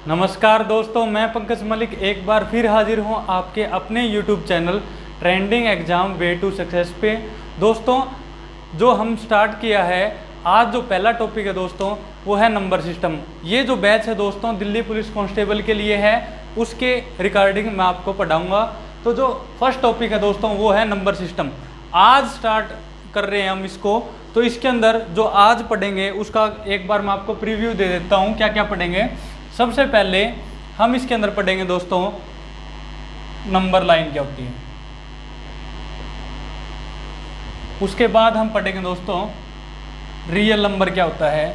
नमस्कार दोस्तों, मैं पंकज मलिक एक बार फिर हाजिर हूं आपके अपने YouTube channel trending exam way to success पे। दोस्तों, जो हम स्टार्ट किया है, आज जो पहला टॉपिक है दोस्तों वो है नंबर सिस्टम। ये जो बैच है दोस्तों दिल्ली पुलिस कांस्टेबल के लिए है, उसके रिगार्डिंग मैं आपको पढ़ाऊँगा। तो जो फर्स्ट टॉपिक है दोस्तों वो है नंबर सिस्टम। आज स्टार्ट कर रहे हैं हम इसको। तो इसके अंदर जो आज पढ़ेंगे उसका एक बार मैं आपको प्रीव्यू दे देता हूँ क्या क्या पढ़ेंगे। सबसे पहले हम इसके अंदर पढ़ेंगे दोस्तों नंबर लाइन क्या होती है। उसके बाद हम पढ़ेंगे दोस्तों रियल नंबर क्या होता है।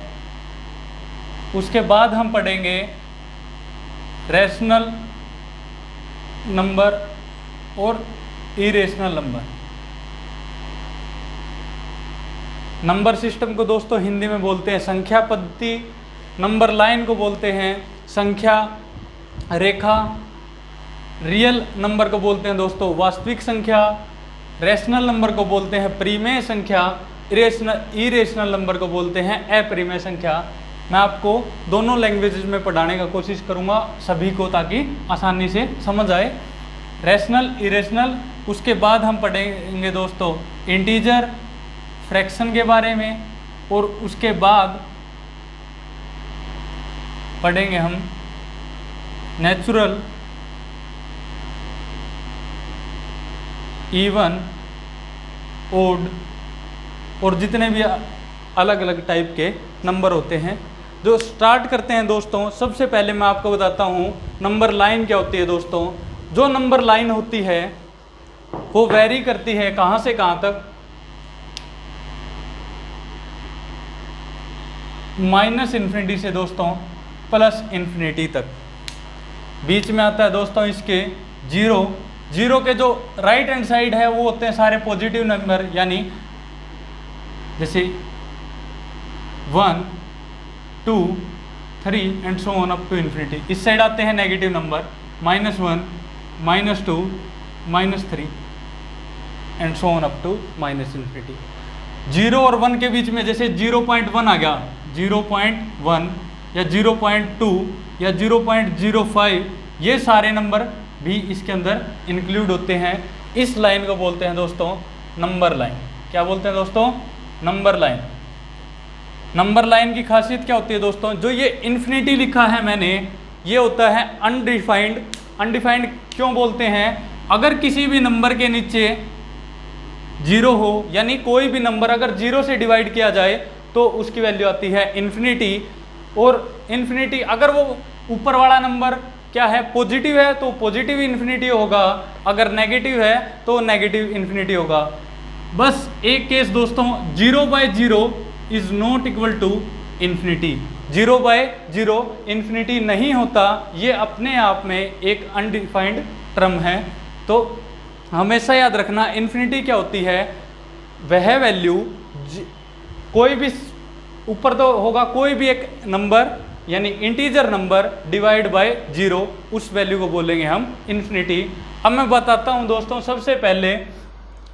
उसके बाद हम पढ़ेंगे रैशनल नंबर और इरेशनल नंबर। नंबर सिस्टम को दोस्तों हिंदी में बोलते हैं संख्या पद्धति, नंबर लाइन को बोलते हैं संख्या रेखा, रियल नंबर को बोलते हैं दोस्तों वास्तविक संख्या, रैशनल नंबर को बोलते हैं परिमेय संख्या, इरेशनल नंबर को बोलते हैं अपरिमेय संख्या। मैं आपको दोनों लैंग्वेजेस में पढ़ाने का कोशिश करूंगा सभी को, ताकि आसानी से समझ आए। Rational, irrational. उसके बाद हम पढ़ेंगे दोस्तों इंटीजर, फ्रैक्शन के बारे में, और उसके बाद पढ़ेंगे हम नेचुरल, इवन, ओड और जितने भी अलग अलग टाइप के नंबर होते हैं। जो स्टार्ट करते हैं दोस्तों, सबसे पहले मैं आपको बताता हूँ नंबर लाइन क्या होती है दोस्तों। जो नंबर लाइन होती है वो वेरी करती है कहाँ से कहाँ तक, माइनस इन्फिनिटी से दोस्तों प्लस इन्फिनिटी तक। बीच में आता है दोस्तों इसके जीरो। जीरो के जो राइट हैंड साइड है वो होते हैं सारे पॉजिटिव नंबर, यानी जैसे 1, 2, 3 and so on up to infinity. इस साइड आते हैं negative number -1, -2, -3 and so on up to minus infinity. 0 और 1 के बीच में जैसे 0.1 आ गया, 0.1 या 0.2 या 0.05, ये सारे नंबर भी इसके अंदर इंक्लूड होते हैं। इस लाइन को बोलते हैं दोस्तों नंबर लाइन। क्या बोलते हैं दोस्तों? Number line. नंबर लाइन की खासियत क्या होती है दोस्तों? जो ये इन्फिनिटी लिखा है मैंने, ये होता है अनडिफाइंड। अनडिफाइंड क्यों बोलते हैं? अगर किसी भी नंबर के नीचे 0 हो, यानी कोई भी नंबर अगर 0 से डिवाइड किया जाए तो उसकी वैल्यू आती है इन्फिनिटी। और इन्फिनिटी अगर वो ऊपर वाला नंबर क्या है, पॉजिटिव है, तो पॉजिटिव इन्फिनिटी होगा, अगर नेगेटिव है तो नेगेटिव इन्फिनिटी होगा। बस एक केस दोस्तों, 0/0 is not equal to infinity. 0/0 infinity नहीं होता, ये अपने आप में एक अनडिफाइंड टर्म है। तो हमेशा याद रखना इन्फिनिटी क्या होती है, वह वैल्यू कोई भी ऊपर तो होगा कोई भी एक नंबर, यानी इंटीजर नंबर डिवाइड बाय 0, उस वैल्यू को बोलेंगे हम इन्फिनिटी। अब मैं बताता हूं दोस्तों, सबसे पहले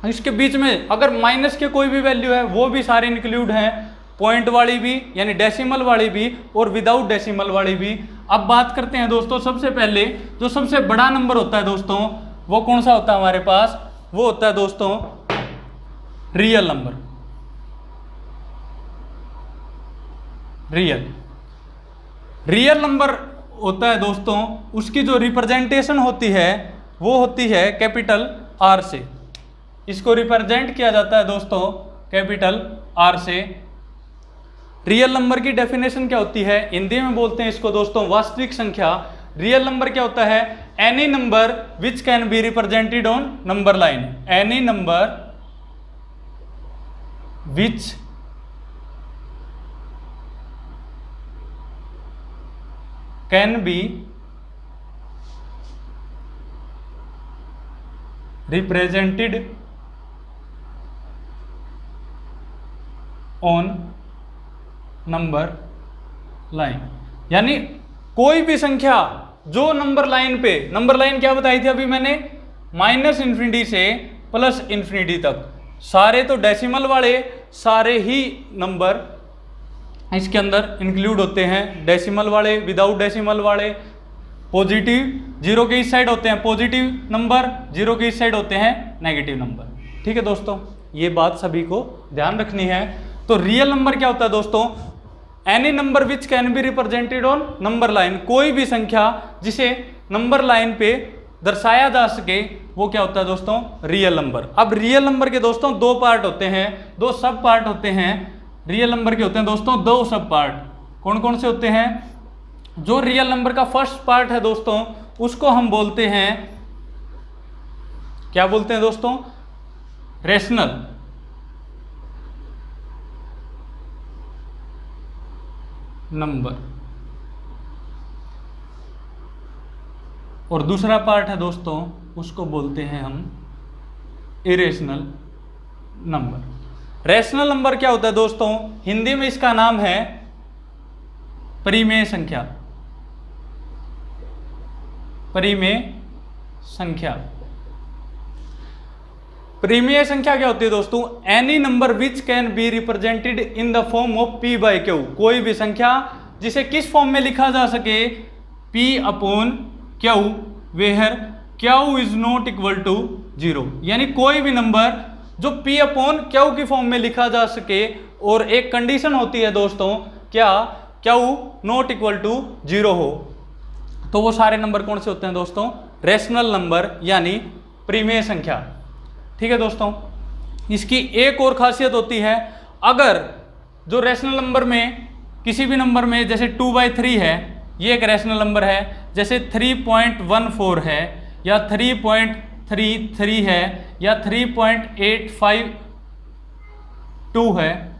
इसके बीच में अगर माइनस के कोई भी वैल्यू है वो भी सारे इंक्लूड हैं, पॉइंट वाली भी यानी डेसिमल वाली भी और विदाउट डेसिमल वाली भी। अब बात करते हैं दोस्तों, सबसे पहले जो सबसे बड़ा नंबर होता है दोस्तों वो कौन सा होता है हमारे पास? वो होता है दोस्तों रियल नंबर। रियल नंबर होता है दोस्तों, उसकी जो रिप्रेजेंटेशन होती है वो होती है कैपिटल आर से। इसको रिप्रेजेंट किया जाता है दोस्तों कैपिटल आर से। रियल नंबर की डेफिनेशन क्या होती है? हिंदी में बोलते हैं इसको दोस्तों वास्तविक संख्या। रियल नंबर क्या होता है? Any number which can be represented on number line. Any number which can be represented on number line. यानी कोई भी संख्या जो नंबर लाइन पे, नंबर लाइन क्या बताई थी अभी मैंने? -इन्फिनिटी से प्लस इन्फिनिटी तक। सारे तो डेसिमल वाले सारे ही नंबर इसके अंदर इंक्लूड होते हैं डेसिमल वाले, विदाउट डेसिमल वाले, पॉजिटिव, जीरो के इस साइड होते हैं पॉजिटिव नंबर, जीरो के इस साइड होते हैं नेगेटिव नंबर। ठीक है दोस्तों, ये बात सभी को ध्यान रखनी है। तो रियल नंबर क्या होता है दोस्तों? Any number which can be represented on number line, कोई भी संख्या जिसे नंबर लाइन पे दर्शाया जा सके वो क्या होता है दोस्तों? Real number. अब रियल नंबर के दोस्तों दो पार्ट होते हैं, दो सब पार्ट होते हैं। रियल नंबर के होते हैं दोस्तों दो सब पार्ट। कौन कौन से होते हैं? जो रियल नंबर का फर्स्ट पार्ट है दोस्तों उसको हम बोलते हैं, क्या बोलते हैं दोस्तों? रेशनल। नंबर। और दूसरा पार्ट है दोस्तों उसको बोलते हैं हम इरेशनल नंबर। रेशनल नंबर क्या होता है दोस्तों? हिंदी में इसका नाम है परिमेय संख्या। परिमेय संख्या। परिमेय संख्या क्या होती है दोस्तों? Any number which can be represented in the form of p by Q, कोई भी संख्या जिसे किस फॉर्म में लिखा जा सके? p upon Q, where Q is not equal to 0, यानी कोई भी नंबर जो p अपॉन क्यू की फॉर्म में लिखा जा सके। और एक कंडीशन होती है दोस्तों, क्या? क्यू नॉट इक्वल टू 0 हो। तो वो सारे नंबर कौन से होते हैं दोस्तों? रेशनल नंबर, यानी परिमेय संख्या। ठीक है दोस्तों, इसकी एक और खासियत होती है, अगर जो रेशनल नंबर में किसी भी नंबर में जैसे 2/3 है, ये एक रेशनल नंबर है, जैसे 3.14 है या 3.33 है या 3.852 है,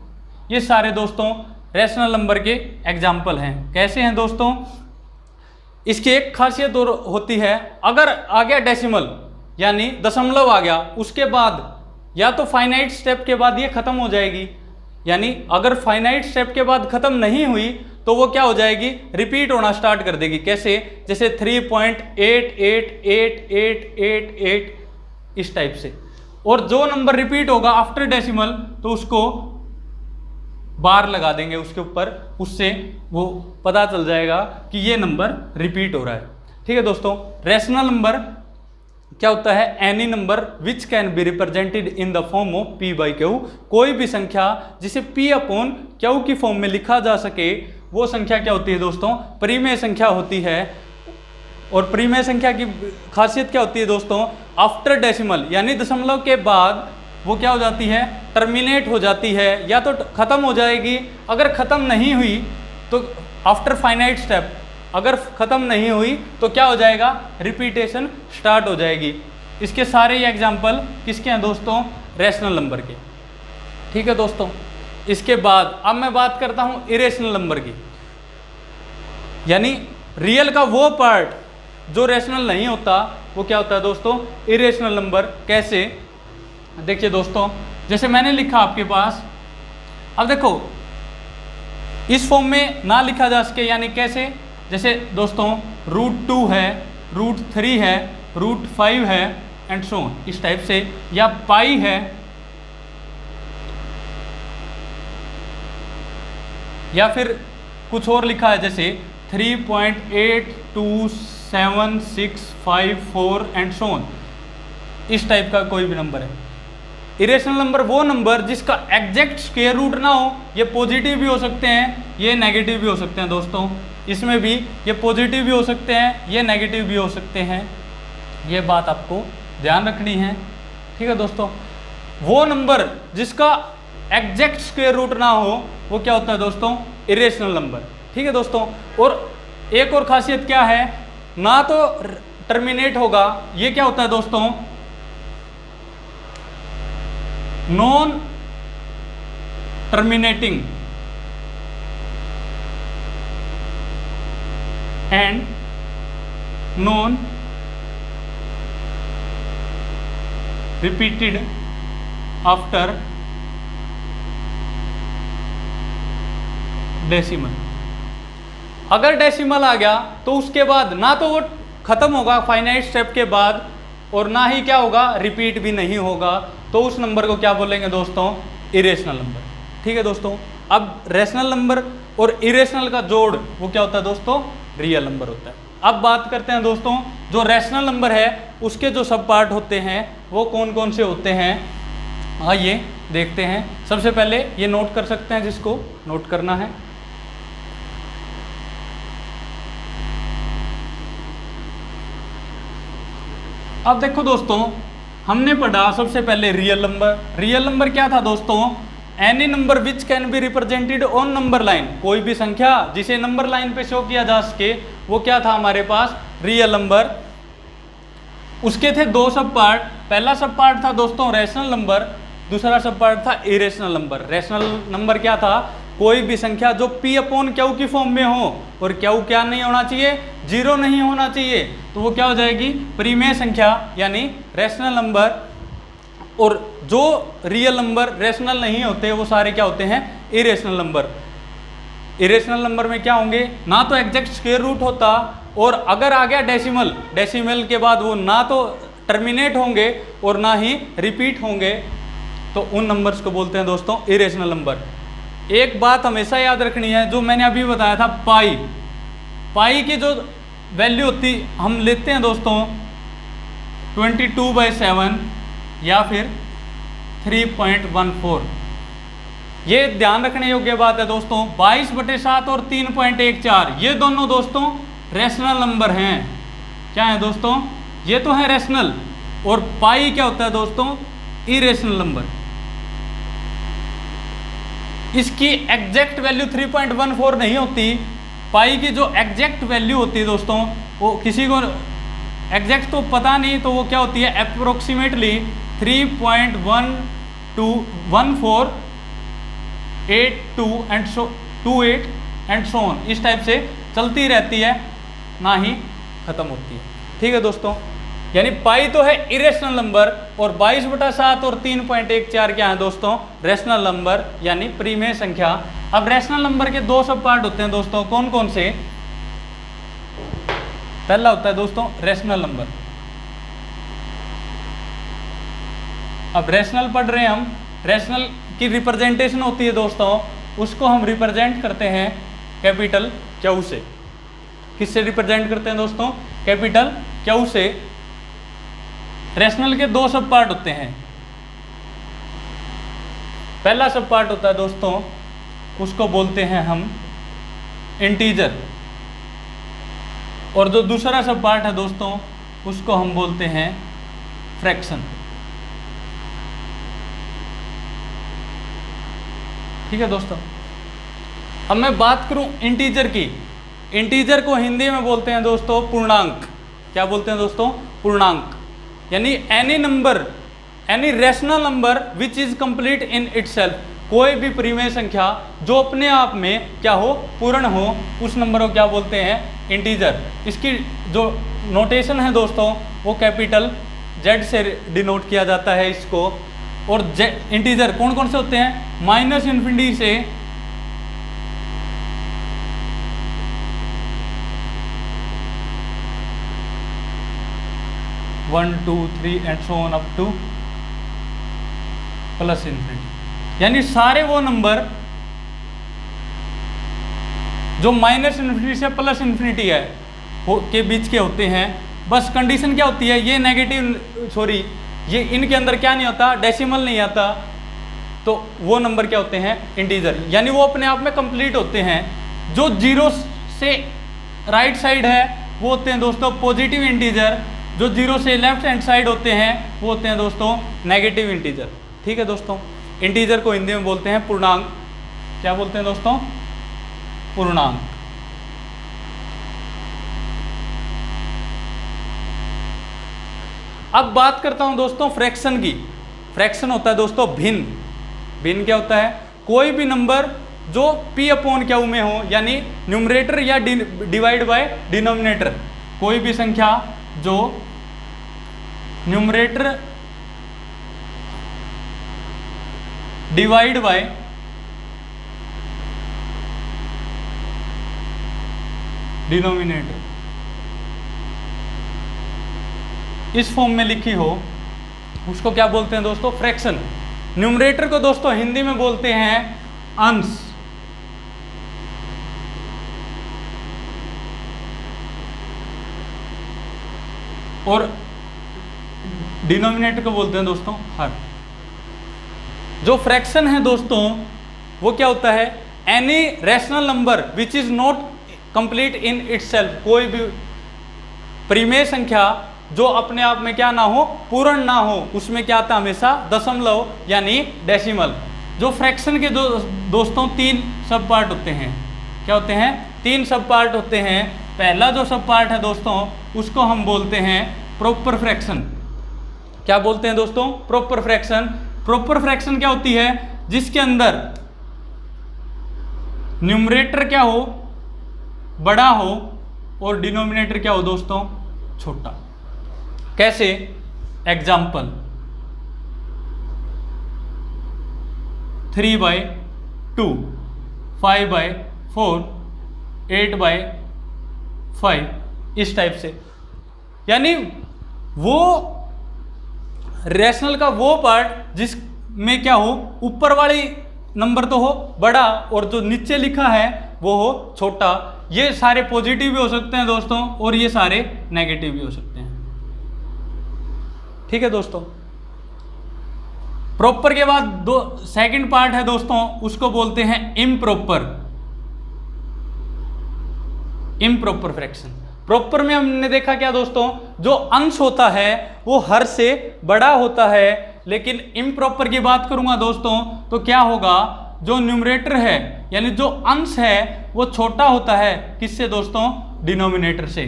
ये सारे दोस्तों रेशनल नंबर के एग्जाम्पल हैं। कैसे हैं दोस्तों? इसकी एक खासियत और होती है, अगर आ गया डेसिमल यानी दशमलव आ गया, उसके बाद या तो फाइनाइट स्टेप के बाद ये खत्म हो जाएगी, यानी अगर फाइनाइट स्टेप के बाद खत्म नहीं हुई तो वो क्या हो जाएगी? रिपीट होना स्टार्ट कर देगी। कैसे? जैसे 3.88888 इस टाइप से। और जो नंबर रिपीट होगा आफ्टर डेसिमल तो उसको बार लगा देंगे उसके ऊपर, उससे वो पता चल जाएगा कि ये नंबर रिपीट हो रहा है। ठीक है दोस्तों, रेशनल नंबर क्या होता है? Any number which can be represented in the form of p by Q, कोई भी संख्या जिसे p अपॉन क्यू की फॉर्म में लिखा जा सके वो संख्या क्या होती है दोस्तों? परिमेय संख्या होती है। और परिमेय संख्या की खासियत क्या होती है दोस्तों? आफ्टर डेसिमल यानी दशमलव के बाद वो क्या हो जाती है? टर्मिनेट हो जाती है, या तो खत्म हो जाएगी। अगर खत्म नहीं हुई तो आफ्टर फाइनाइट स्टेप अगर खत्म नहीं हुई तो क्या हो जाएगा? रिपीटेशन स्टार्ट हो जाएगी। इसके सारे ये एग्जाम्पल किसके हैं दोस्तों? रेशनल नंबर के। ठीक है दोस्तों, इसके बाद अब मैं बात करता हूं इरेशनल नंबर की, यानी रियल का वो पार्ट जो रेशनल नहीं होता वो क्या होता है दोस्तों? Irrational number. कैसे? देखिए दोस्तों, जैसे मैंने लिखा आपके पास, अब देखो इस फॉर्म में ना लिखा जा सके, यानी कैसे? जैसे दोस्तों √2 है, √3 है, √5 है एंड सो ऑन, इस टाइप से, या पाई है, या फिर कुछ और लिखा है जैसे 3.827654 एंड सो ऑन, इस टाइप का कोई भी नंबर है। इरेशनल नंबर वो नंबर जिसका एग्जैक्ट स्क्वायर रूट ना हो। ये पॉजिटिव भी हो सकते हैं, ये नेगेटिव भी हो सकते हैं दोस्तों। इसमें भी ये पॉजिटिव भी हो सकते हैं, ये नेगेटिव भी हो सकते हैं। ये बात आपको ध्यान रखनी है। ठीक है दोस्तों, वो नंबर जिसका एग्जैक्ट स्क्वायर रूट ना हो वो क्या होता है दोस्तों? Irrational number. ठीक है दोस्तों, और एक और खासियत क्या है? ना तो टर्मिनेट होगा, ये क्या होता है दोस्तों? Non terminating and non repeated after decimal. अगर डेसिमल आ गया तो उसके बाद ना तो वो खत्म होगा फाइनाइट स्टेप के बाद, और ना ही क्या होगा? रिपीट भी नहीं होगा। तो उस नंबर को क्या बोलेंगे दोस्तों? Irrational number. ठीक है दोस्तों, अब रेशनल नंबर और इरेशनल का जोड़ वो क्या होता है दोस्तों, रियल नंबर होता है। अब बात करते हैं दोस्तों, जो रैशनल नंबर है उसके जो सब पार्ट होते हैं वो कौन कौन से होते हैं, आइए देखते हैं। सबसे पहले ये नोट कर सकते हैं, जिसको नोट करना है। अब देखो दोस्तों, हमने पढ़ा सबसे पहले रियल नंबर। रियल नंबर क्या था दोस्तों, any number which can be represented on number line, कोई भी संख्या जिसे नंबर लाइन पे शो किया जा सके, वो क्या था हमारे पास, रियल नंबर। उसके थे दो सब पार्ट, पहला सब पार्ट था दोस्तों रैशनल नंबर, दूसरा सब पार्ट था इरेशनल नंबर। रैशनल नंबर क्या था, कोई भी संख्या जो p अपॉन क्यू की फॉर्म में हो, और क्यू क्या नहीं होना चाहिए, जीरो नहीं होना चाहिए, तो वो क्या हो जाएगी, परिमेय संख्या यानी रैशनल नंबर। और जो रियल नंबर रैशनल नहीं होते वो सारे क्या होते हैं, इरेशनल नंबर। इरेशनल नंबर में क्या होंगे, ना तो एग्जैक्ट स्क्वायर रूट होता, और अगर आ गया डेसिमल, डेसिमल के बाद वो ना तो टर्मिनेट होंगे और ना ही रिपीट होंगे, तो उन नंबर्स को बोलते हैं दोस्तों इरेशनल नंबर। एक बात हमेशा याद रखनी है, जो मैंने अभी बताया था पाई, पाई की जो वैल्यू होती हम लेते हैं दोस्तों 22/7 या फिर 3.14। ये ध्यान रखने योग्य बात है दोस्तों, 22/7 और 3.14 ये दोनों दोस्तों रैशनल नंबर हैं। क्या है दोस्तों, ये तो है रैशनल, और पाई क्या होता है दोस्तों, इरेशनल नंबर। इसकी एग्जैक्ट वैल्यू 3.14 नहीं होती, पाई की जो एग्जैक्ट वैल्यू होती है दोस्तों, वो किसी को एग्जैक्ट तो पता नहीं, तो वो क्या होती है, approximately 3.121482 and so 28 and so on, इस टाइप से चलती रहती है, ना ही खत्म होती है। ठीक है दोस्तों, यानी पाई तो है इरेशनल नंबर, और 22/7 और 3.14 क्या है दोस्तों, रैशनल नंबर यानी परिमेय संख्या। अब रैशनल नंबर के दो सब पार्ट होते हैं दोस्तों, कौन कौन से, पहला होता है दोस्तों रैशनल नंबर। अब रैशनल पढ़ रहे हैं हम, रैशनल की रिप्रेजेंटेशन होती है दोस्तों, उसको हम रिप्रेजेंट करते हैं कैपिटल क्यू से। किससे रिप्रेजेंट करते हैं दोस्तों, कैपिटल क्यू से। रैशनल के दो सब पार्ट होते हैं, पहला सब पार्ट होता है दोस्तों, उसको बोलते हैं हम इंटीजर, और जो दूसरा सब पार्ट है दोस्तों उसको हम बोलते हैं फ्रैक्शन। ठीक है दोस्तों, अब मैं बात करूं इंटीजर की, इंटीजर को हिंदी में बोलते हैं दोस्तों पूर्णांक। क्या बोलते हैं दोस्तों, पूर्णांक। यानी any number, any rational number which is complete in itself, कोई भी परिमेय संख्या जो अपने आप में क्या हो, पूर्ण हो, उस नंबर को क्या बोलते हैं, इंटीजर। इसकी जो नोटेशन है दोस्तों वो कैपिटल जेड से डिनोट किया जाता है इसको। और इंटीजर कौन कौन से होते हैं, -∞ से one 2 3 and so on up to +∞। यानी सारे वो नंबर जो -∞ से +∞ है के बीच के होते हैं। बस कंडीशन क्या होती है, ये नेगेटिव, सॉरी ये इनके अंदर क्या नहीं होता, डेसिमल नहीं आता, तो वो नंबर क्या होते हैं, इंटीजर। यानी वो अपने आप में कंप्लीट होते हैं। जो जीरो से राइट साइड है वो होते हैं दोस्तों पॉजिटिव इंटीजर, जो जीरो से लेफ्ट हैंड साइड होते हैं वो होते हैं दोस्तों नेगेटिव इंटीजर। ठीक है दोस्तों, इंटीजर को हिंदी में बोलते हैं पूर्णांक। क्या बोलते हैं दोस्तों, पूर्णांक। अब बात करता हूं दोस्तों फ्रैक्शन की। फ्रैक्शन होता है दोस्तों भिन्न। भिन्न क्या होता है, कोई भी नंबर जो p अपॉन क्यू में हो, यानी न्यूमरेटर या डिवाइड बाय डिनोमिनेटर। कोई भी संख्या जो न्यूमरेटर डिवाइड बाय डिनोमिनेटर इस फॉर्म में लिखी हो, उसको क्या बोलते हैं दोस्तों, फ्रैक्शन। न्यूमरेटर को दोस्तों हिंदी में बोलते हैं अंश, और डिनोमिनेटर को बोलते हैं दोस्तों हर। जो फ्रैक्शन है दोस्तों वो क्या होता है, any rational number which is not complete in itself, कोई भी परिमेय संख्या जो अपने आप में क्या ना हो, पूर्ण ना हो, उसमें क्या आता है हमेशा दशमलव यानी डेसिमल। जो फ्रैक्शन के दोस्तों 3 सब पार्ट होते हैं, क्या होते हैं, 3 सब पार्ट होते हैं। पहला जो सब पार्ट है दोस्तों उसको हम बोलते हैं प्रॉपर फ्रैक्शन। क्या बोलते हैं दोस्तों, प्रॉपर फ्रैक्शन। प्रॉपर फ्रैक्शन क्या होती है, जिसके अंदर न्यूमरेटर क्या हो, बड़ा हो और डिनोमिनेटर क्या हो दोस्तों, छोटा। कैसे, एग्जाम्पल 3/2, 5/4, 8/5, इस टाइप से। यानी वो रैशनल का वो पार्ट जिसमें क्या हो, ऊपर वाली नंबर तो हो बड़ा और जो नीचे लिखा है वो हो छोटा। ये सारे पॉजिटिव भी हो सकते हैं दोस्तों और ये सारे नेगेटिव भी हो सकते हैं। ठीक है दोस्तों। प्रॉपर के बाद दो सेकंड पार्ट है दोस्तों, उसको बोलते हैं इम्प्रॉपर। Improper fraction. प्रॉपर में हमने देखा क्या दोस्तों, जो अंश होता है वो हर से बड़ा होता है, लेकिन इम्प्रॉपर की बात करूंगा दोस्तों तो क्या होगा, जो न्यूमरेटर है यानी जो अंश है वो छोटा होता है। किससे दोस्तों, डिनोमिनेटर से।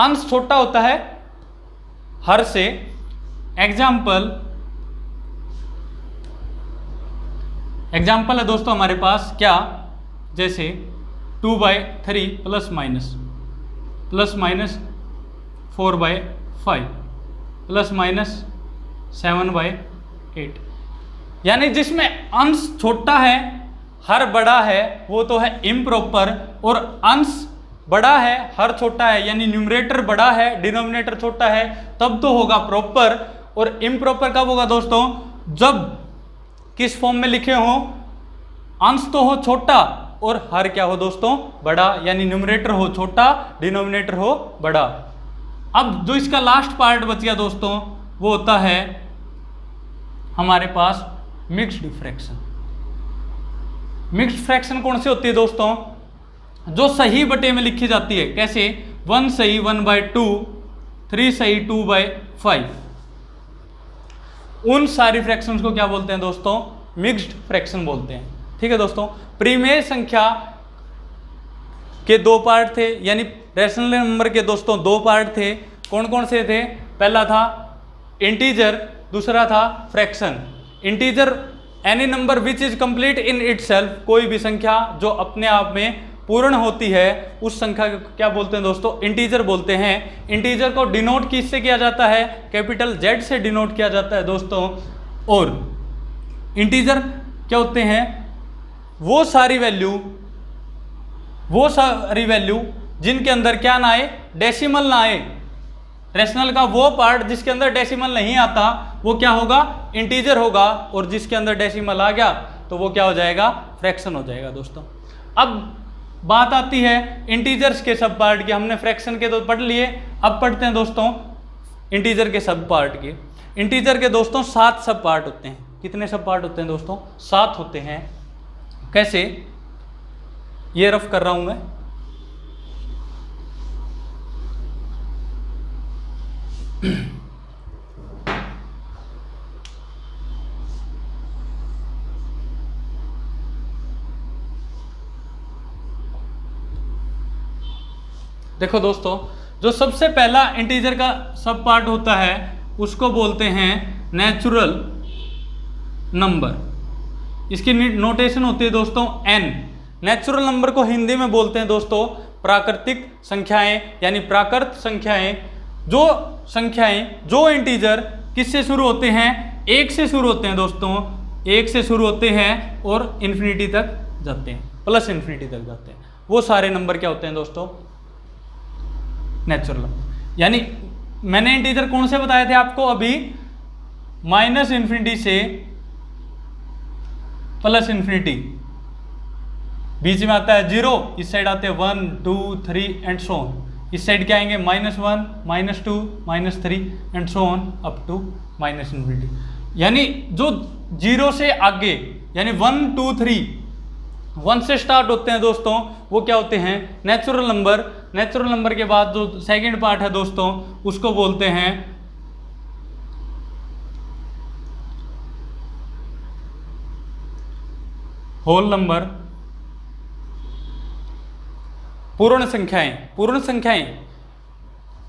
अंश छोटा होता है हर से। एग्जाम्पल है दोस्तों हमारे पास क्या, जैसे 2/3 प्लस माइनस 4/5 प्लस माइनस 7/8। यानी जिसमें अंश छोटा है हर बड़ा है वो तो है इम्प्रॉपर, और अंश बड़ा है हर छोटा है यानी न्यूमरेटर बड़ा है डिनोमिनेटर छोटा है, तब तो होगा प्रॉपर। और इम्प्रॉपर कब होगा दोस्तों, जब किस फॉर्म में लिखे हो, अंश तो हो छोटा और हर क्या हो दोस्तों, बड़ा, यानी न्यूमरेटर हो छोटा डिनोमिनेटर हो बड़ा। अब जो इसका लास्ट पार्ट बच गया दोस्तों वो होता है हमारे पास मिक्स्ड फ्रैक्शन। मिक्स्ड फ्रैक्शन कौन सी होती है दोस्तों, जो सही बटे में लिखी जाती है। कैसे, 1 सही 1/2, 3 सही 2/5। उन सारी फ्रैक्शंस को क्या बोलते हैं दोस्तों, मिक्स्ड फ्रैक्शन बोलते हैं। ठीक है दोस्तों। परिमेय संख्या के 2 पार्ट थे, यानी रैशनल नंबर के दोस्तों 2 पार्ट थे। कौन कौन से थे, पहला था इंटीजर, दूसरा था fraction. Integer any number which is complete in itself, कोई भी संख्या जो अपने आप में पूर्ण होती है उस संख्या को क्या बोलते हैं दोस्तों, इंटीजर बोलते हैं। इंटीजर को डिनोट किससे किया जाता है, कैपिटल Z से डिनोट किया जाता है दोस्तों। और इंटीजर क्या होते हैं, वो सारी वैल्यू जिनके अंदर क्या ना आए, डेसिमल ना आए। रैशनल का वो पार्ट जिसके अंदर डेसिमल नहीं आता वो क्या होगा, इंटीजर होगा, और जिसके अंदर डेसिमल आ गया तो वो क्या हो जाएगा, फ्रैक्शन हो जाएगा दोस्तों। अब बात आती है इंटीजर्स के सब पार्ट की। हमने फ्रैक्शन के तो पढ़ लिए, अब पढ़ते हैं दोस्तों इंटीजर के सब पार्ट के। इंटीजर के दोस्तों 7 सब पार्ट होते हैं। कितने सब पार्ट होते हैं दोस्तों, 7 होते हैं। कैसे, ये रफ कर रहा हूं मैं। देखो दोस्तों, जो सबसे पहला इंटीजर का सब पार्ट होता है उसको बोलते हैं नेचुरल नंबर। इसकी नोटेशन होती है दोस्तों n। नेचुरल नंबर को हिंदी में बोलते हैं दोस्तों प्राकृतिक संख्याएं, यानी प्राकृत संख्याएं। जो संख्याएं, जो इंटीजर किससे शुरू होते हैं, 1 से शुरू होते हैं दोस्तों, 1 से शुरू होते हैं और इन्फिनिटी तक जाते हैं, प्लस इन्फिनिटी तक जाते हैं, वो सारे नंबर क्या होते हैं दोस्तों, नेचुरल। यानी मैंने इंटीजर कौन से बताए थे आपको अभी, माइनस इन्फिनिटी से प्लस इन्फिनिटी, बीच में आता है 0, इस साइड आते हैं 1 2 3 एंड सो ऑन। इस साइड क्या आएंगे -1, -2, -3 and so on up to -infinity। यानी जो 0 से आगे यानी 1, 2, 3 1 से स्टार्ट होते हैं दोस्तों, वो क्या होते हैं नेचुरल नंबर। नेचुरल नंबर के बाद जो सेकंड पार्ट है दोस्तों उसको बोलते हैं होल नंबर। पूर्ण संख्याएं, पूर्ण संख्याएं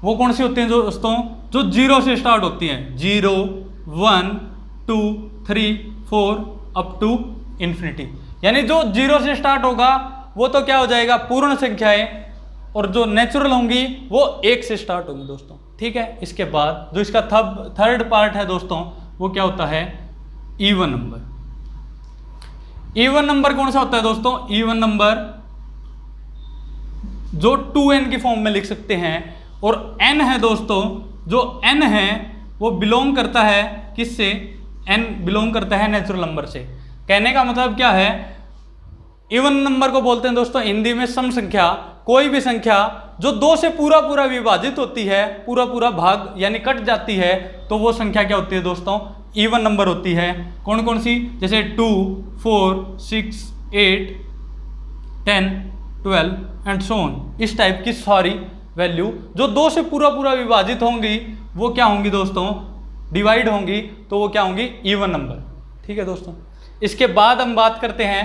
वो कौन सी होती हैं दोस्तों, जो 0 से स्टार्ट होती हैं, 0, 1, 2, 3, 4 अप टू इन्फिनिटी। यानी जो 0 से स्टार्ट होगा वो तो क्या हो जाएगा पूर्ण संख्याएं, और जो नेचुरल होंगी वो 1 से स्टार्ट होंगी दोस्तों। ठीक है, इसके बाद जो इसका थर्ड पार्ट है दोस्तों वो क्या होता है इवन नंबर। इवन नंबर कौन सा होता है दोस्तों, इवन नंबर जो 2n की फॉर्म में लिख सकते हैं, और n है दोस्तों, जो n है वो बिलोंग करता है किससे, n बिलोंग करता है नेचुरल नंबर से। कहने का मतलब क्या है, इवन नंबर को बोलते हैं दोस्तों हिंदी में सम संख्या। कोई भी संख्या जो 2 से पूरा पूरा विभाजित होती है, पूरा पूरा भाग यानी कट जाती है, तो वो संख्या क्या होती है दोस्तों इवन नंबर होती है। कौन कौन सी, जैसे 2, 4, 6, 8, 10, 12 एंड सो ऑन। इस टाइप की सारी वैल्यू जो 2 से पूरा पूरा विभाजित होंगी वो क्या होंगी दोस्तों, डिवाइड होंगी, तो वो क्या होंगी इवन नंबर। ठीक है दोस्तों, इसके बाद हम बात करते हैं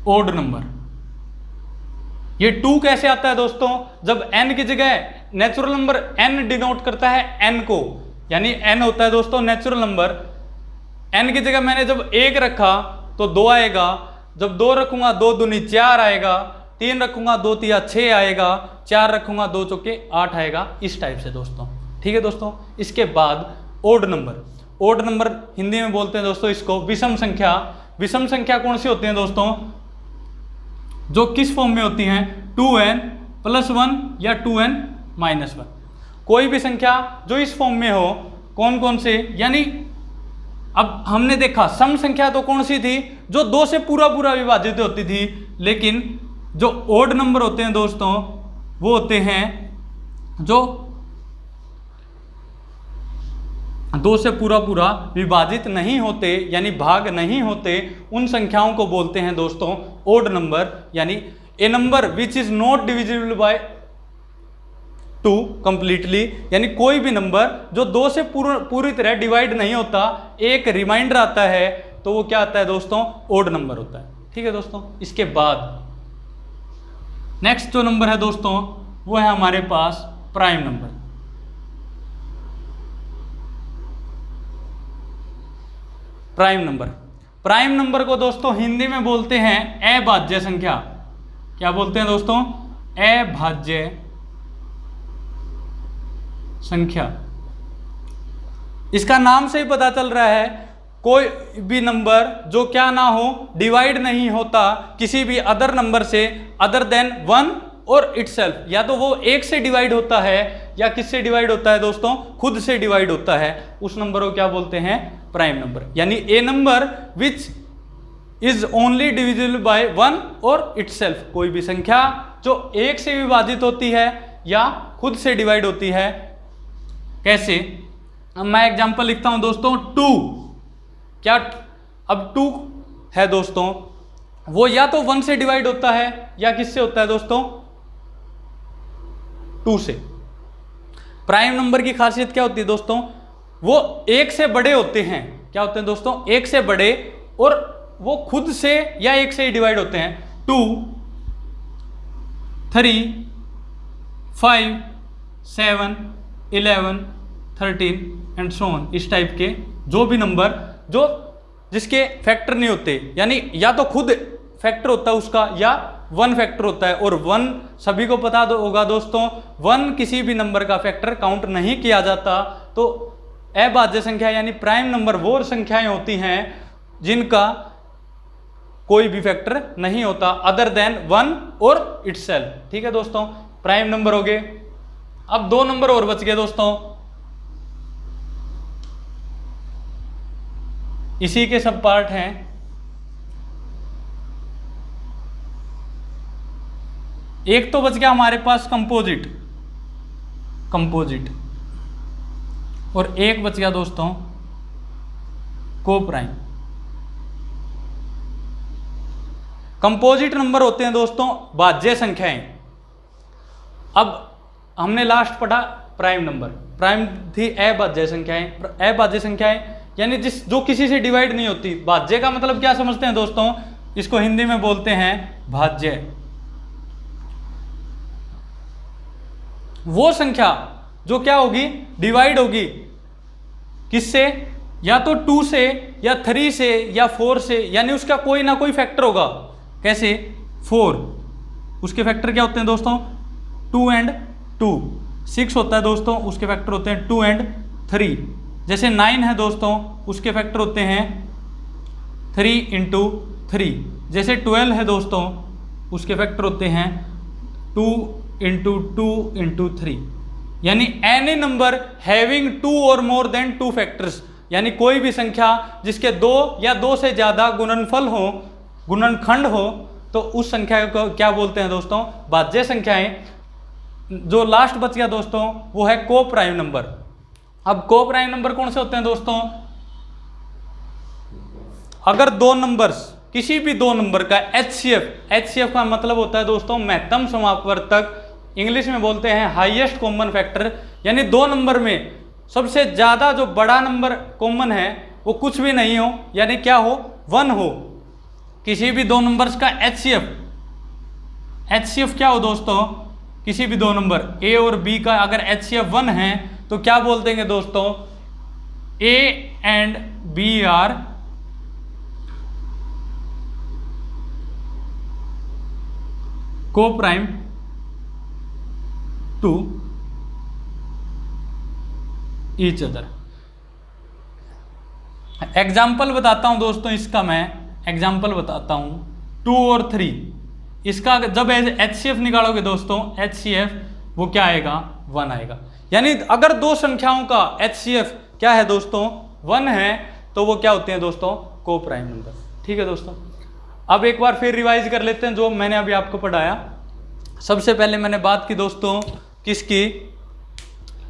ओड नंबर। ये 2 कैसे आता है दोस्तों, जब n की जगह नेचुरल नंबर n डिनोट करता है n को, यानी n होता है दोस्तों नेचुरल नंबर, n की जगह मैंने जब 1 रखा तो 2 आएगा, जब 2 रखूंगा 2 दूनी 4 आएगा, 3 रखूंगा 2 तिया 6 आएगा, 4 रखूंगा 2 चौके 8 आएगा, इस टाइप से दोस्तों। ठीक है दोस्तों, इसके बाद odd number. Odd number Hindi में बोलते हैं दोस्तों इसको विषम संख्या। विषम संख्या कौन सी होती है दोस्तों, जो किस फॉर्म में होती हैं, 2n + 1 या 2n - 1। कोई भी संख्या जो इस फॉर्म में हो, कौन कौन से, यानी अब हमने देखा सम संख्या तो कौन सी थी, जो 2 से पूरा पूरा विभाजित होती थी, लेकिन जो ओड नंबर होते हैं दोस्तों वो होते हैं जो 2 से पूरा पूरा विभाजित नहीं होते, यानी भाग नहीं होते, उन संख्याओं को बोलते हैं दोस्तों ओड नंबर। यानी a number which is not divisible by 2 completely, यानी कोई भी नंबर जो 2 से पूरी तरह डिवाइड नहीं होता, एक रिमाइंडर आता है, तो वो क्या आता है दोस्तों ओड नंबर होता है। ठीक है दोस्तों, इसके बाद नेक्स्ट जो नंबर है दोस्तों वो है हमारे पास prime number. Prime number, prime number को दोस्तों हिंदी में बोलते हैं अभाज्य संख्या। क्या बोलते हैं दोस्तों, अभाज्य संख्या। इसका नाम से ही पता चल रहा है, कोई भी नंबर जो क्या ना हो, डिवाइड नहीं होता किसी भी अदर नंबर से अदर देन 1 और इटसेल्फ। या तो वो 1 से डिवाइड होता है या किससे डिवाइड होता है दोस्तों, खुद से डिवाइड होता है, उस नंबर को क्या बोलते हैं प्राइम नंबर। यानी a number which is only divisible by 1 और इटसेल्फ। कोई भी संख्या जो 1 से विभाजित होती है या खुद से डिवाइड होती है। कैसे, अब मैं एग्जांपल लिखता हूं दोस्तों 2। क्या, अब 2 है दोस्तों, वो या तो 1 से डिवाइड होता है या किससे होता है दोस्तों 2 से। प्राइम नंबर की खासियत क्या होती है दोस्तों, वो 1 से बड़े होते हैं। क्या होते हैं दोस्तों, 1 से बड़े, और वो खुद से या 1 से ही डिवाइड होते हैं। 2, 3, 5, 7, 11, 13 एंड सो ऑन। इस टाइप के जो भी नंबर जो जिसके फैक्टर नहीं होते, यानी या तो खुद फैक्टर होता है उसका या 1 फैक्टर होता है। और 1 सभी को पता होगा दोस्तों, 1 किसी भी नंबर का फैक्टर काउंट नहीं किया जाता। तो अभाज्य संख्या यानी प्राइम नंबर वो संख्याएं होती हैं जिनका कोई भी फैक्टर नहीं होता अदर देन 1 और इटसेल्फ। ठीक है दोस्तों, प्राइम नंबर हो गए। अब 2 नंबर और बच गए दोस्तों, इसी के सब पार्ट हैं। एक तो बच गया हमारे पास कंपोजिट, और एक बच गया दोस्तों कोप्राइम। कंपोजिट नंबर होते हैं दोस्तों भाज्य संख्याएं। अब हमने लास्ट पढ़ा प्राइम नंबर, प्राइम थी अभाज्य संख्याएं। अभाज्य संख्याएं यानी जो किसी से डिवाइड नहीं होती। भाज्य का मतलब क्या समझते हैं दोस्तों, इसको हिंदी में बोलते हैं भाज्य। वो संख्या जो क्या होगी, डिवाइड होगी किससे, या तो 2 से या 3 से या 4 से, यानी उसका कोई ना कोई फैक्टर होगा। कैसे, 4 उसके फैक्टर क्या होते हैं दोस्तों 2 and 2। 6 होता है दोस्तों, उसके फैक्टर होते हैं 2 and 3। जैसे 9 है दोस्तों, उसके फैक्टर होते हैं 3 into 3। जैसे 12 है दोस्तों, उसके फैक्टर होते हैं 2 into 2 into 3। यानी एनी नंबर हैविंग 2 और मोर देन 2 फैक्टर्स, यानी कोई भी संख्या जिसके 2 या 2 से ज्यादा गुणनफल हो, गुणनखंड हो, तो उस संख्या को क्या बोलते हैं दोस्तों, भाज्य संख्याएं। जो लास्ट बच गया दोस्तों वो है कोप्राइम नंबर। अब कोप्राइम नंबर कौन से होते हैं दोस्तों, अगर दो नंबर्स, किसी भी दो नंबर का HCF का मतलब होता है दोस्तों महत्तम समापवर्तक, इंग्लिश में बोलते हैं हाईएस्ट कॉमन फैक्टर। यानी दो नंबर में सबसे ज्यादा जो बड़ा नंबर कॉमन है वो कुछ भी नहीं हो, यानी क्या हो, 1 हो। किसी भी दो नंबर्स का HCF क्या हो दोस्तों, किसी भी दो नंबर A और B का अगर HCF 1 है तो क्या बोल देंगे दोस्तों, A and B are coprime to each other. Example बताता हूं दोस्तों, इसका मैं एग्जाम्पल बताता हूं। 2 और 3, इसका जब HCF निकालोगे दोस्तों, HCF वो क्या आएगा, 1 आएगा। यानी अगर दो संख्याओं का HCF क्या है दोस्तों, 1 है, तो वो क्या होते हैं दोस्तों, कोप्राइम नंबर। ठीक है दोस्तों, अब एक बार फिर रिवाइज कर लेते हैं जो मैंने अभी आपको पढ़ाया। सबसे पहले मैंने बात की दोस्तों किसकी,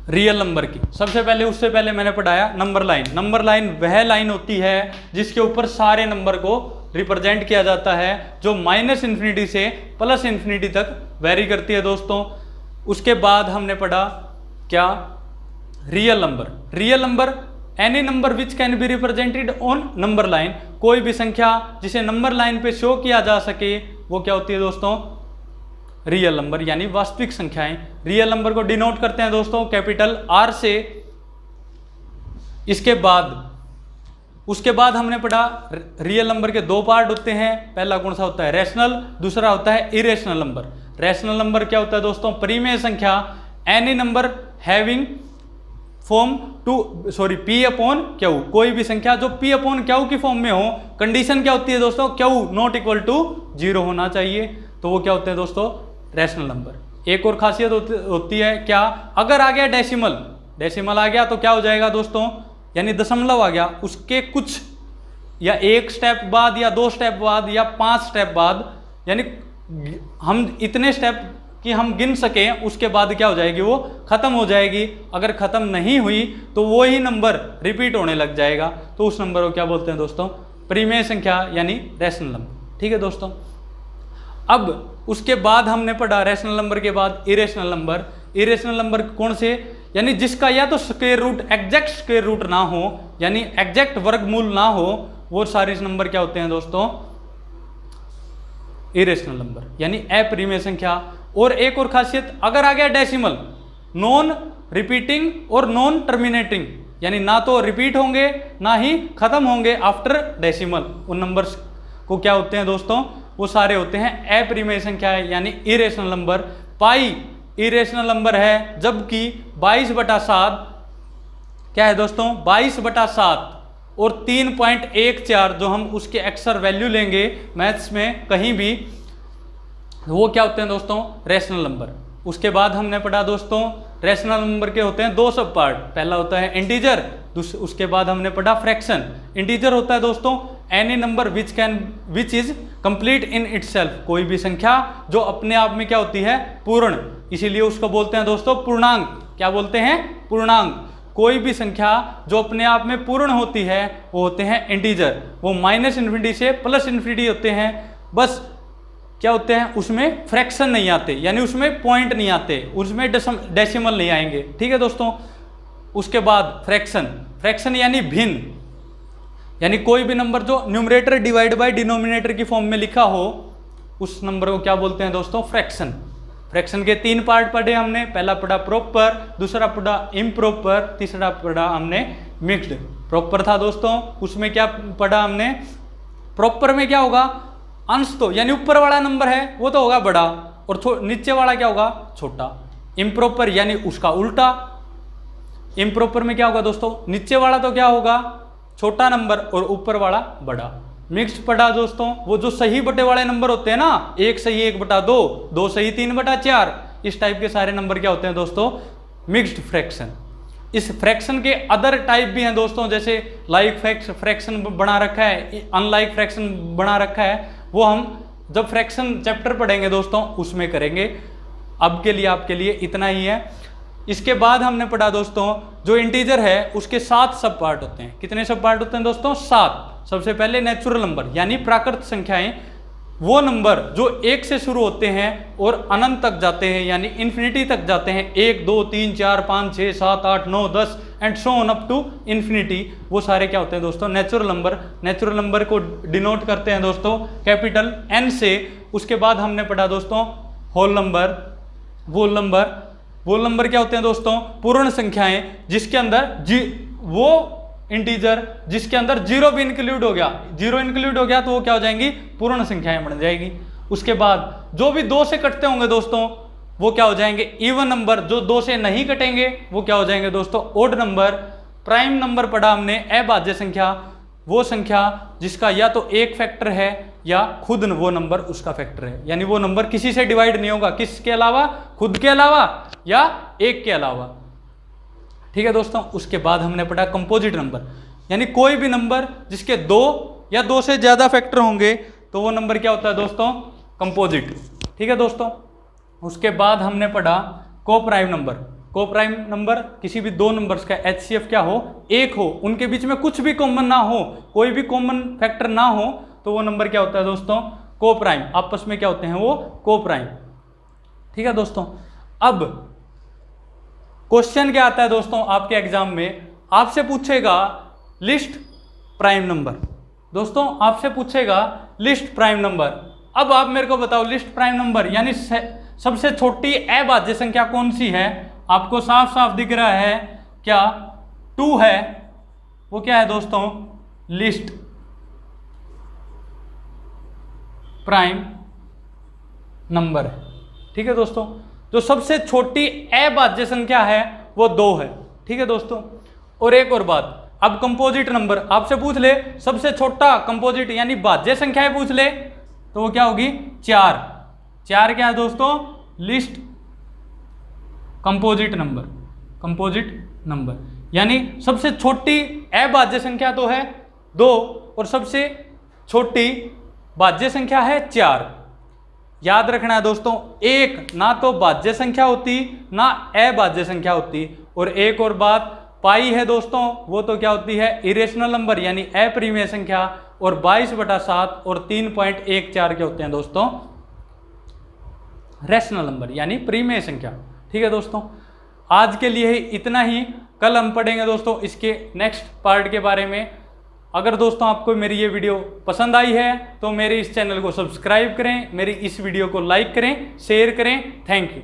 रियल नंबर की। सबसे पहले, उससे पहले मैंने पढ़ाया नंबर लाइन। नंबर लाइन वह लाइन होती है जिसके ऊपर सारे नंबर को रिप्रेजेंट किया जाता है, जो -∞ से +∞ तक वेरी करती है दोस्तों। उसके बाद हमने पढ़ा क्या, real number. Real number any number which can be represented on number line, कोई भी संख्या जिसे नंबर लाइन पे शो किया जा सके वो क्या होती है दोस्तों, रियल नंबर, यानी वास्तविक संख्याएं। रियल नंबर को डिनोट करते हैं दोस्तों कैपिटल R से। उसके बाद हमने पढ़ा रियल नंबर के दो पार्ट होते हैं। पहला कौन सा होता है, रैशनल, दूसरा होता है इरेशनल नंबर। रैशनल नंबर क्या होता है दोस्तों, परिमेय संख्या, any number having form P upon Q, कोई भी संख्या जो P अपॉन Q की फॉर्म में हो। कंडीशन क्या होती है दोस्तों, Q नॉट इक्वल टू 0 होना चाहिए, तो वो क्या होते हैं दोस्तों, रैशनल नंबर। एक और खासियत होती है क्या, अगर आ गया डेसिमल आ गया तो क्या हो जाएगा दोस्तों, यानी दशमलव आ गया, उसके कुछ या 1 स्टेप बाद या 2 स्टेप बाद या 5 स्टेप बाद, यानी हम इतने स्टेप कि हम गिन सकें, उसके बाद क्या हो जाएगी, वो खत्म हो जाएगी। अगर खत्म नहीं हुई तो वो ही नंबर रिपीट होने लग जाएगा, तो उस नंबर को क्या बोलते हैं दोस्तों, परिमेय संख्या, यानी रैशनल नंबर। ठीक है दोस्तों, अब उसके बाद हमने पढ़ा रैशनल नंबर के बाद इरेशनल नंबर। इरेशनल नंबर कौन से, यानी जिसका या तो square root, exact square root ना हो, यानी एग्जैक्ट वर्गमूल ना हो, वो सारे नंबर क्या होते हैं दोस्तों, इरेशनल नंबर, यानी अपरिमेय संख्या। और एक और खासियत, अगर आ गया डेसिमल, नॉन रिपीटिंग और नॉन टर्मिनेटिंग, यानी ना तो रिपीट होंगे ना ही खत्म होंगे आफ्टर डेसिमल, उन नंबर्स को क्या होते हैं दोस्तों, वो सारे होते हैं अपरिमेय संख्या है, यानी इरेशनल नंबर। पाई इरेशनल नंबर है, जबकि 22/7 क्या है दोस्तों, 22/7 और 3.14 जो हम उसके एक्सर वैल्यू लेंगे मैथ्स में कहीं भी, वो क्या होते हैं दोस्तों, रैशनल नंबर। उसके बाद हमने पढ़ा दोस्तों रैशनल नंबर के होते हैं 2 सब पार्ट। पहला होता है इंटीजर, उसके बाद हमने पढ़ा फ्रैक्शन। इंटीजर होता है दोस्तों any number which is complete in itself, कोई भी संख्या जो अपने आप में क्या होती है, पूर्ण, इसीलिए उसको बोलते हैं दोस्तों पूर्णांक। क्या बोलते हैं, पूर्णांक। कोई भी संख्या जो अपने आप में पूर्ण होती है वो होते हैं इंटीजर, वो -∞ से +∞ होते हैं। बस क्या होते हैं, उसमें फ्रैक्शन नहीं आते, यानी उसमें पॉइंट नहीं आते, उसमें डेसिमल नहीं आएंगे। ठीक है दोस्तों। उसके बाद फ्रैक्शन यानी भिन्न, यानी कोई भी नंबर जो न्यूमरेटर डिवाइड बाय डिनोमिनेटर की फॉर्म में लिखा हो उस नंबर को क्या बोलते हैं दोस्तों, फ्रैक्शन। फ्रैक्शन के 3 पार्ट पढ़े हमने, पहला पढ़ा प्रॉपर, दूसरा पढ़ा इम्प्रॉपर, तीसरा पढ़ा हमने मिक्स्ड। प्रॉपर था दोस्तों, उसमें क्या पढ़ा हमने, प्रॉपर में क्या होगा, अंश तो यानी ऊपर वाला नंबर है वो तो होगा बड़ा और नीचे वाला क्या होगा, छोटा। इम्प्रॉपर यानी उसका उल्टा, इम्प्रॉपर में क्या होगा दोस्तों, नीचे वाला तो क्या होगा, छोटा नंबर और ऊपर वाला बड़ा। मिक्स्ड पढ़ा दोस्तों, वो जो सही बटे वाले नंबर होते हैं ना, 1 सही 1/2, 2 सही 3/4, इस टाइप के सारे नंबर क्या होते हैं दोस्तों, मिक्स्ड फ्रैक्शन। इस फ्रैक्शन के अदर टाइप भी हैं दोस्तों, जैसे लाइक फ्रैक्शन बना रखा है, अनलाइक फ्रैक्शन बना रखा है, वो हम जब फ्रैक्शन चैप्टर पढ़ेंगे दोस्तों उसमें करेंगे। अब के लिए आपके लिए इतना ही है। इसके बाद हमने पढ़ा दोस्तों जो इंटीजर है उसके 7 सब पार्ट होते हैं। कितने सब पार्ट होते हैं दोस्तों, 7। सबसे पहले नेचुरल नंबर यानी प्राकृत संख्याएं, वो नंबर जो 1 से शुरू होते हैं और अनंत तक जाते हैं यानी इन्फिनिटी तक जाते हैं, 1 2 3 4 5 6 7 8 9 10 and so on up to infinity, वो सारे क्या होते हैं दोस्तों, नेचुरल नंबर। नेचुरल नंबर को डिनोट करते हैं दोस्तों कैपिटल N से। उसके बाद हमने पढ़ा दोस्तों होल नंबर, वोल नंबर। वोल नंबर क्या होते हैं दोस्तों, पूर्ण संख्याएं जिसके अंदर वो इंटीजर जिसके अंदर 0 भी इंक्लूड हो गया, 0 इंक्लूड हो गया तो वो क्या हो जाएंगी, पूर्ण संख्याएं बन जाएगी। उसके बाद जो भी 2 से कटते होंगे दोस्तों वो क्या हो जाएंगे, इवन नंबर। जो 2 से नहीं कटेंगे वो क्या हो जाएंगे दोस्तों, ओड नंबर। प्राइम नंबर पढ़ा हमने, अभाज्य संख्या, वो संख्या जिसका या तो एक फैक्टर है या खुद वो नंबर उसका फैक्टर है, यानी वो नंबर किसी से डिवाइड नहीं होगा, किसके अलावा, खुद के अलावा या एक के अलावा। ठीक है दोस्तों। उसके बाद हमने पढ़ा कंपोजिट नंबर, यानी कोई भी नंबर जिसके 2 या 2 से ज्यादा फैक्टर होंगे तो वो नंबर क्या होता है दोस्तों, कंपोजिट। ठीक है दोस्तों। उसके बाद हमने पढ़ा को प्राइम नंबर। को प्राइम नंबर किसी भी 2 नंबर्स का HCF क्या हो, 1 हो, उनके बीच में कुछ भी कॉमन ना हो, कोई भी कॉमन फैक्टर ना हो, तो वो नंबर क्या होता है दोस्तों, को प्राइम। आपस में क्या होते हैं वो, को प्राइम। ठीक है दोस्तों। अब क्वेश्चन क्या आता है दोस्तों आपके एग्जाम में, आपसे पूछेगा लिस्ट प्राइम नंबर। दोस्तों आपसे पूछेगा लिस्ट प्राइम नंबर। अब आप मेरे को बताओ लिस्ट प्राइम नंबर यानी सबसे छोटी अभाज्य संख्या कौन सी है। आपको साफ साफ दिख रहा है क्या, 2 है, वो क्या है दोस्तों, लिस्ट प्राइम नंबर है। ठीक है दोस्तों। जो सबसे छोटी अभाज्य संख्या है वो 2 है। ठीक है दोस्तों। और एक और बात, अब कंपोजिट नंबर आपसे पूछ ले, सबसे छोटा कंपोजिट यानी भाज्य संख्याएं पूछ ले तो वो क्या होगी, 4। 4 क्या है दोस्तों, list composite number. Composite number यानी सबसे छोटी अभाज्य संख्या तो है 2 और सबसे छोटी भाज्य संख्या है 4। याद रखना है दोस्तों, एक ना तो भाज्य संख्या होती ना अभाज्य संख्या होती। और एक और बात, पाई है दोस्तों, वो तो क्या होती है, इरेशनल नंबर यानी अपरिमेय संख्या। और 22/7 और 3.14 के होते हैं दोस्तों रैशनल नंबर यानी परिमेय संख्या। ठीक है दोस्तों। आज के लिए इतना ही, कल हम पढ़ेंगे दोस्तों इसके नेक्स्ट पार्ट के बारे में। अगर दोस्तों आपको मेरी ये वीडियो पसंद आई है तो मेरे इस चैनल को सब्सक्राइब करें, मेरी इस वीडियो को लाइक करें, शेयर करें। Thank you.